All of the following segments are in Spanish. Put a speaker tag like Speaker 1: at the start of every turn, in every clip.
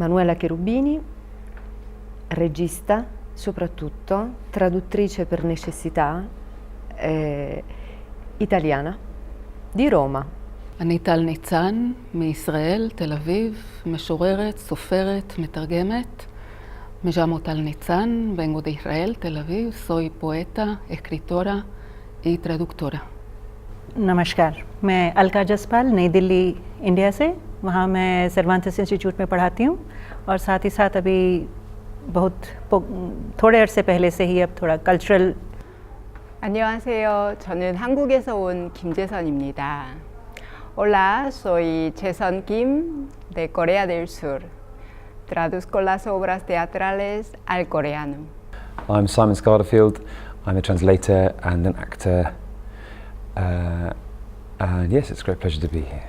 Speaker 1: Manuela Cherubini, regista soprattutto, traduttrice per necessità, italiana, di Roma.
Speaker 2: אני טל ניצן, מישראל, תל אביב, משוררת, סופרת, מתרגמת. Me llamo Tal Nitzan, vengo de Israel, Tel Aviv, soy poeta, escritora y traductora.
Speaker 3: नमस्कार, मैं अलका जसपाल नई दिल्ली इंडिया से, वहाँ मैं सर्वांतिस इंस्टीट्यूट में पढ़ाती हूँ और साथ ही साथ अभी थोड़े अरसे पहले से ही अब थोड़ा कल्चरल.
Speaker 4: 안녕하세요. 저는 한국에서 온 김재선입니다. Hola, soy Cheson Kim de Corea del Sur. Traduzco las obras teatrales al coreano.
Speaker 5: I'm Simon Scarterfield. I'm a translator and an actor. And yes, it's a great pleasure to be here.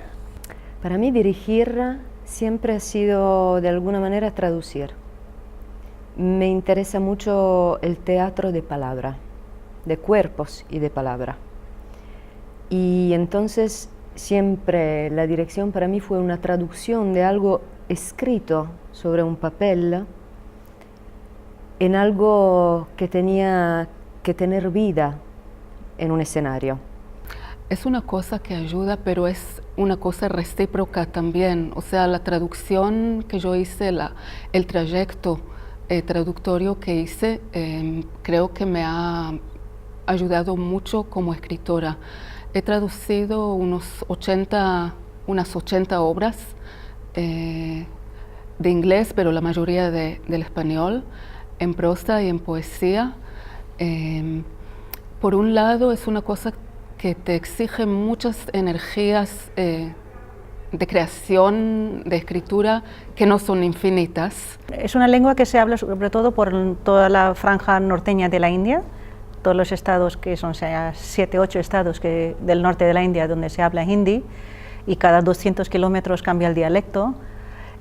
Speaker 1: Para mí dirigir siempre ha sido de alguna manera traducir. Me interesa mucho el teatro de palabra, de cuerpos y de palabra. Y entonces siempre la dirección para mí fue una traducción de algo escrito sobre un papel en algo que tenía que tener vida en un escenario.
Speaker 2: Es una cosa que ayuda, pero es una cosa recíproca también. O sea, la traducción que yo hice, el trayecto traductorio que hice, creo que me ha ayudado mucho como escritora. He traducido unas 80 obras de inglés, pero la mayoría del español, en prosa y en poesía. Por un lado, es una cosa que te exige muchas energías de creación, de escritura, que no son infinitas.
Speaker 3: Es una lengua que se habla sobre todo por toda la franja norteña de la India, todos los estados que son 7, 8 estados del norte de la India donde se habla hindi, y cada 200 kilómetros cambia el dialecto.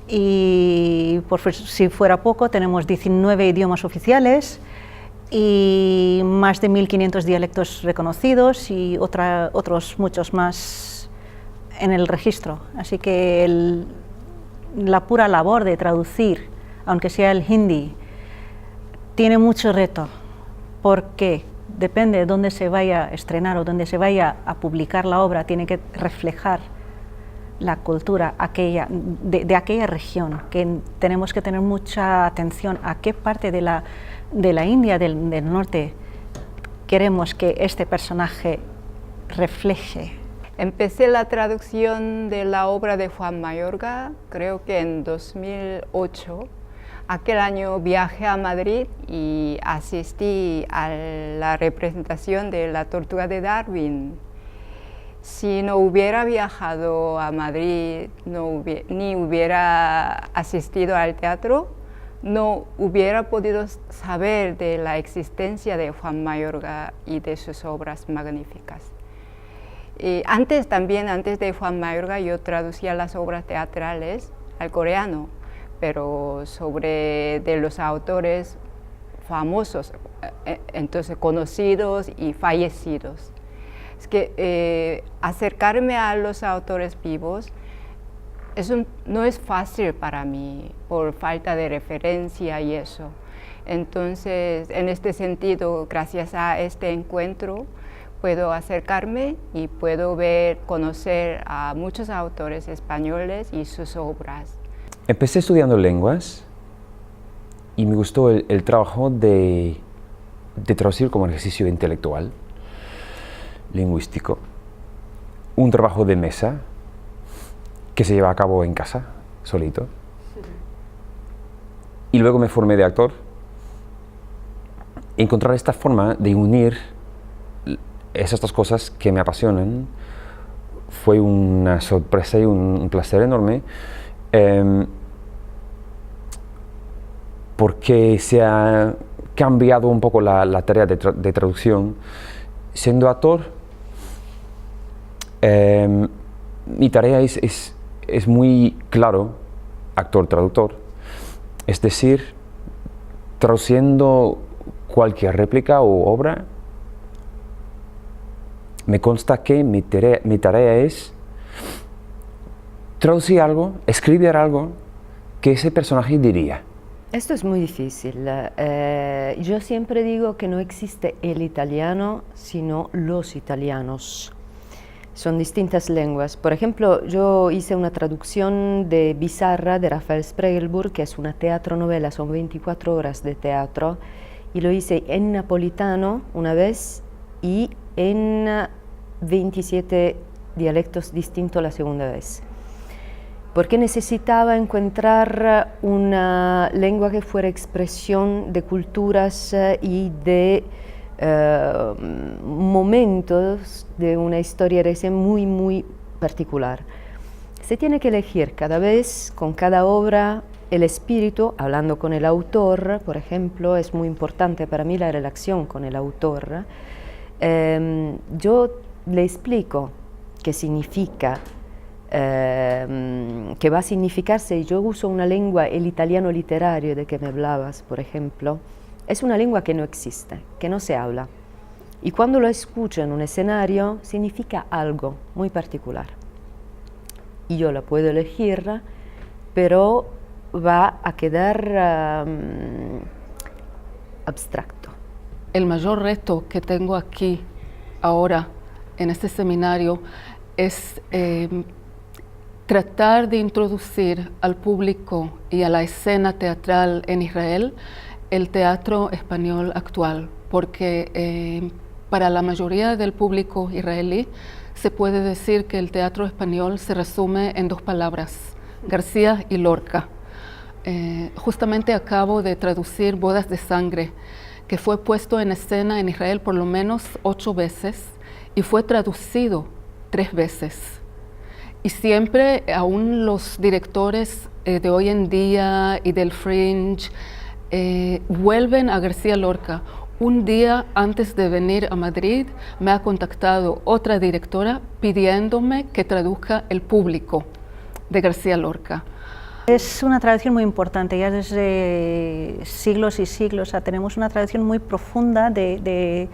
Speaker 3: Y si fuera poco, tenemos 19 idiomas oficiales y más de 1.500 dialectos reconocidos y otros muchos más en el registro. Así que la pura labor de traducir, aunque sea el hindi, tiene mucho reto, porque depende de dónde se vaya a estrenar o dónde se vaya a publicar la obra, tiene que reflejar la cultura de aquella región, que tenemos que tener mucha atención a qué parte de la India del norte queremos que este personaje refleje.
Speaker 4: Empecé la traducción de la obra de Juan Mayorga, creo que en 2008. Aquel año viajé a Madrid y asistí a la representación de La Tortuga de Darwin. Si no hubiera viajado a Madrid, ni hubiera asistido al teatro, no hubiera podido saber de la existencia de Juan Mayorga y de sus obras magníficas. Y antes de Juan Mayorga, yo traducía las obras teatrales al coreano, pero de los autores famosos, entonces conocidos y fallecidos. Es que acercarme a los autores vivos no es fácil para mí, por falta de referencia y eso. Entonces, en este sentido, gracias a este encuentro, puedo acercarme y puedo conocer a muchos autores españoles y sus obras.
Speaker 5: Empecé estudiando lenguas y me gustó el trabajo de traducir como ejercicio intelectual, lingüístico, un trabajo de mesa que se lleva a cabo en casa, solito. Y luego me formé de actor. Encontrar esta forma de unir esas dos cosas que me apasionan fue una sorpresa y un placer enorme. Porque se ha cambiado un poco la tarea de traducción. Siendo actor, mi tarea es muy claro, actor-traductor, es decir, traduciendo cualquier réplica o obra, me consta que mi tarea es traducir algo, escribir algo que ese personaje diría?
Speaker 1: Esto es muy difícil. Yo siempre digo que no existe el italiano, sino los italianos. Son distintas lenguas. Por ejemplo, yo hice una traducción de Bizarra de Rafael Spregelburg, que es una teatro-novela, son 24 horas de teatro, y lo hice en napolitano una vez y en 27 dialectos distintos la segunda vez. Porque necesitaba encontrar una lengua que fuera expresión de culturas y de momentos de una historia recién muy particular. Se tiene que elegir cada vez, con cada obra, el espíritu, hablando con el autor, por ejemplo, es muy importante para mí la relación con el autor. Yo le explico qué significa, qué va a significar si yo uso una lengua, el italiano literario de que me hablabas, por ejemplo, es una lengua que no existe, que no se habla. Y cuando lo escucho en un escenario, significa algo muy particular. Y yo la puedo elegir, pero va a quedar abstracto.
Speaker 2: El mayor reto que tengo aquí, ahora, en este seminario, es tratar de introducir al público y a la escena teatral en Israel el teatro español actual, porque para la mayoría del público israelí se puede decir que el teatro español se resume en dos palabras, García y Lorca. Justamente acabo de traducir Bodas de Sangre, que fue puesto en escena en Israel por lo menos 8 veces y fue traducido 3 veces. Y siempre, aún los directores de hoy en día y del Fringe, vuelven a García Lorca. Un día antes de venir a Madrid me ha contactado otra directora pidiéndome que traduzca El Público de García Lorca.
Speaker 3: Es una tradición muy importante, ya desde siglos y siglos. O sea, tenemos una tradición muy profunda de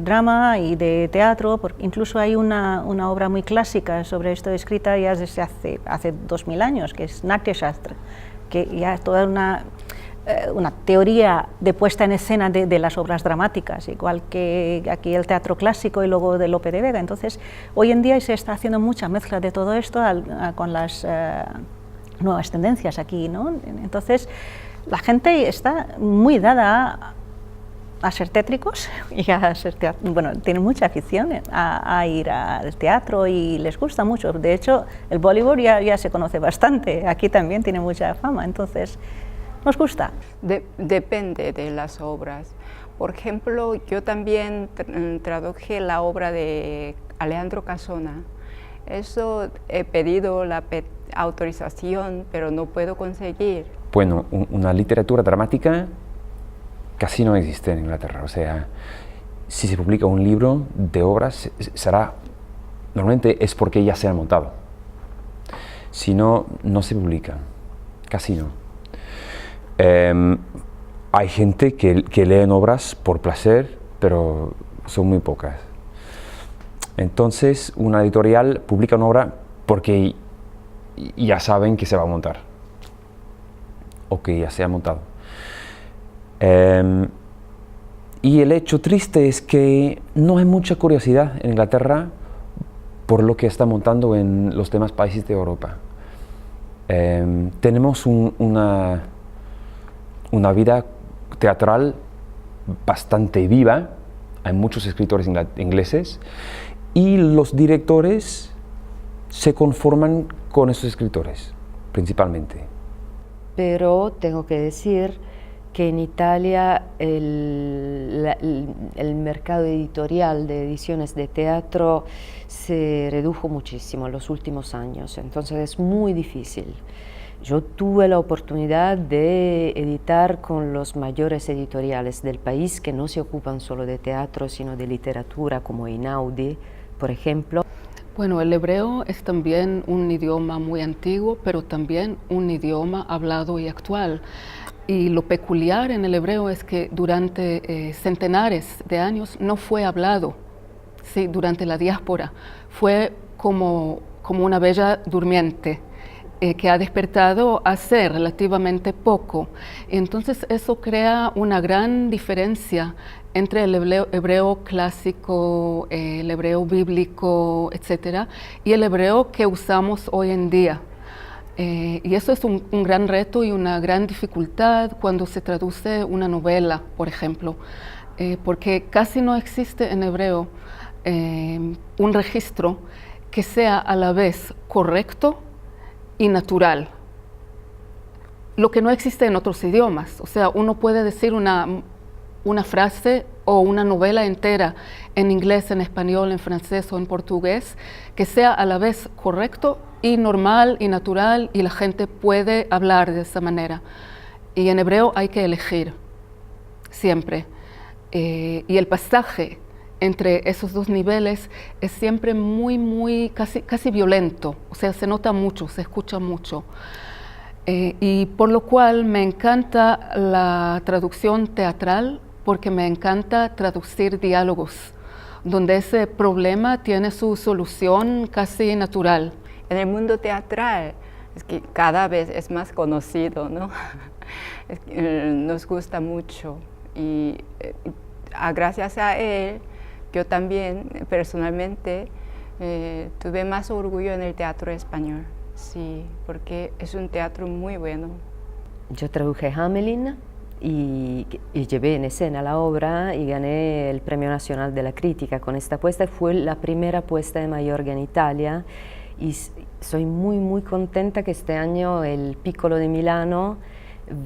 Speaker 3: drama y de teatro, porque incluso hay una obra muy clásica sobre esto escrita ya desde hace 2000 años, que es Natya Shastra, que ya es toda una teoría de puesta en escena de las obras dramáticas, igual que aquí el teatro clásico y luego de Lope de Vega. Entonces, hoy en día se está haciendo mucha mezcla de todo esto con las nuevas tendencias aquí, ¿no? Entonces, la gente está muy dada a ser tétricos y a ser bueno, tienen mucha afición a ir al teatro y les gusta mucho. De hecho, el Bollywood ya se conoce bastante, aquí también tiene mucha fama, entonces nos gusta.
Speaker 4: Depende de las obras. Por ejemplo, yo también traduje la obra de Alejandro Casona. Eso he pedido la autorización, pero no puedo conseguir.
Speaker 5: Bueno, una literatura dramática casi no existe en Inglaterra. O sea, si se publica un libro de obras, normalmente es porque ya se han montado. Si no, no se publica, casi no. Hay gente que leen obras por placer, pero son muy pocas. Entonces, una editorial publica una obra porque ya saben que se va a montar, o que ya se ha montado. Y el hecho triste es que no hay mucha curiosidad en Inglaterra por lo que está montando en los demás países de Europa. Tenemos una vida teatral bastante viva, hay muchos escritores ingleses, y los directores se conforman con esos escritores, principalmente.
Speaker 1: Pero tengo que decir que en Italia el mercado editorial de ediciones de teatro se redujo muchísimo en los últimos años, entonces es muy difícil. Yo tuve la oportunidad de editar con los mayores editoriales del país que no se ocupan solo de teatro, sino de literatura, como Einaudi, por ejemplo.
Speaker 2: Bueno, el hebreo es también un idioma muy antiguo, pero también un idioma hablado y actual. Y lo peculiar en el hebreo es que durante centenares de años no fue hablado, ¿sí? Durante la diáspora. Fue como una bella durmiente. que ha despertado hace relativamente poco. Entonces eso crea una gran diferencia entre el hebreo clásico, el hebreo bíblico, etcétera, y el hebreo que usamos hoy en día. Y eso es un gran reto y una gran dificultad cuando se traduce una novela, por ejemplo, porque casi no existe en hebreo un registro que sea a la vez correcto y natural, lo que no existe en otros idiomas. O sea, uno puede decir una frase o una novela entera en inglés, en español, en francés o en portugués, que sea a la vez correcto y normal y natural, y la gente puede hablar de esa manera. Y en hebreo hay que elegir, siempre. Y el pasaje entre esos dos niveles es siempre casi violento, o sea, se nota mucho, se escucha mucho. Y por lo cual me encanta la traducción teatral, porque me encanta traducir diálogos, donde ese problema tiene su solución casi natural.
Speaker 4: En el mundo teatral es que cada vez es más conocido, ¿no? Nos gusta mucho y gracias a él yo también personalmente tuve más orgullo en el teatro español, sí, porque es un teatro muy bueno.
Speaker 1: Yo traduje Hamelin y llevé en escena la obra y gané el Premio Nacional de la Crítica con esta puesta. Fue la primera puesta de Mayorga en Italia y soy muy contenta que este año el Piccolo de Milano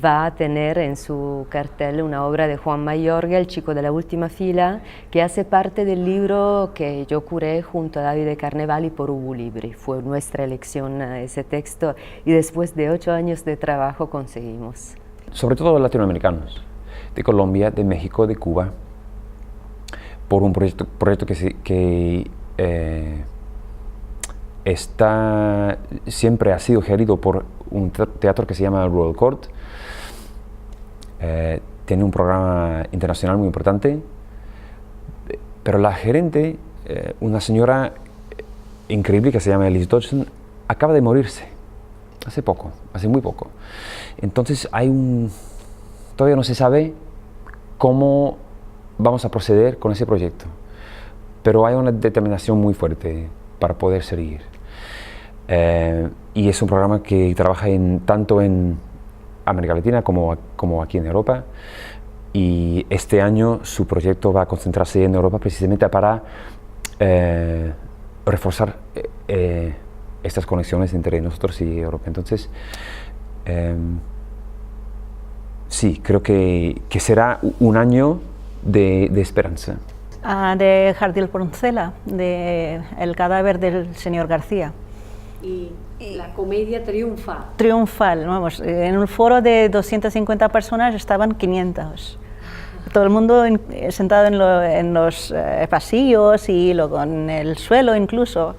Speaker 1: va a tener en su cartel una obra de Juan Mayorga, El chico de la última fila, que hace parte del libro que yo curé junto a Davide Carnevali por Ubu Libri. Fue nuestra elección ese texto y después de 8 años de trabajo conseguimos.
Speaker 5: Sobre todo latinoamericanos, de Colombia, de México, de Cuba, por un proyecto que siempre ha sido gerido por un teatro que se llama Royal Court. Tiene un programa internacional muy importante, pero la gerente, una señora increíble que se llama Elise Dodson, acaba de morirse hace muy poco. Entonces todavía no se sabe cómo vamos a proceder con ese proyecto, pero hay una determinación muy fuerte para poder seguir. Y es un programa que trabaja tanto en América Latina como aquí en Europa, y este año su proyecto va a concentrarse en Europa precisamente para reforzar estas conexiones entre nosotros y Europa. Entonces, sí, creo que será un año de esperanza.
Speaker 3: De Jardín Porcela, de El cadáver del señor García.
Speaker 6: Y la comedia triunfa.
Speaker 3: Triunfal, vamos, en un foro de 250 personas estaban 500. Todo el mundo sentado en los pasillos y luego en el suelo incluso.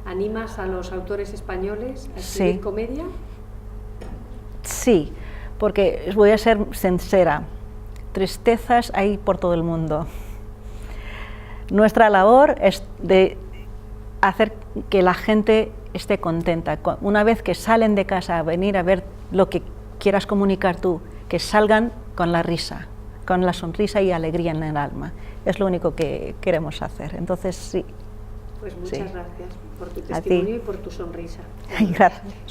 Speaker 6: ¿Animas a los autores españoles a escribir comedia?
Speaker 3: Sí, porque voy a ser sincera, tristezas hay por todo el mundo. Nuestra labor es de hacer que la gente esté contenta. Una vez que salen de casa a venir a ver lo que quieras comunicar tú, que salgan con la risa, con la sonrisa y alegría en el alma. Es lo único que queremos hacer. Entonces, sí.
Speaker 6: Pues muchas gracias por tu testimonio y por tu sonrisa.
Speaker 3: Gracias.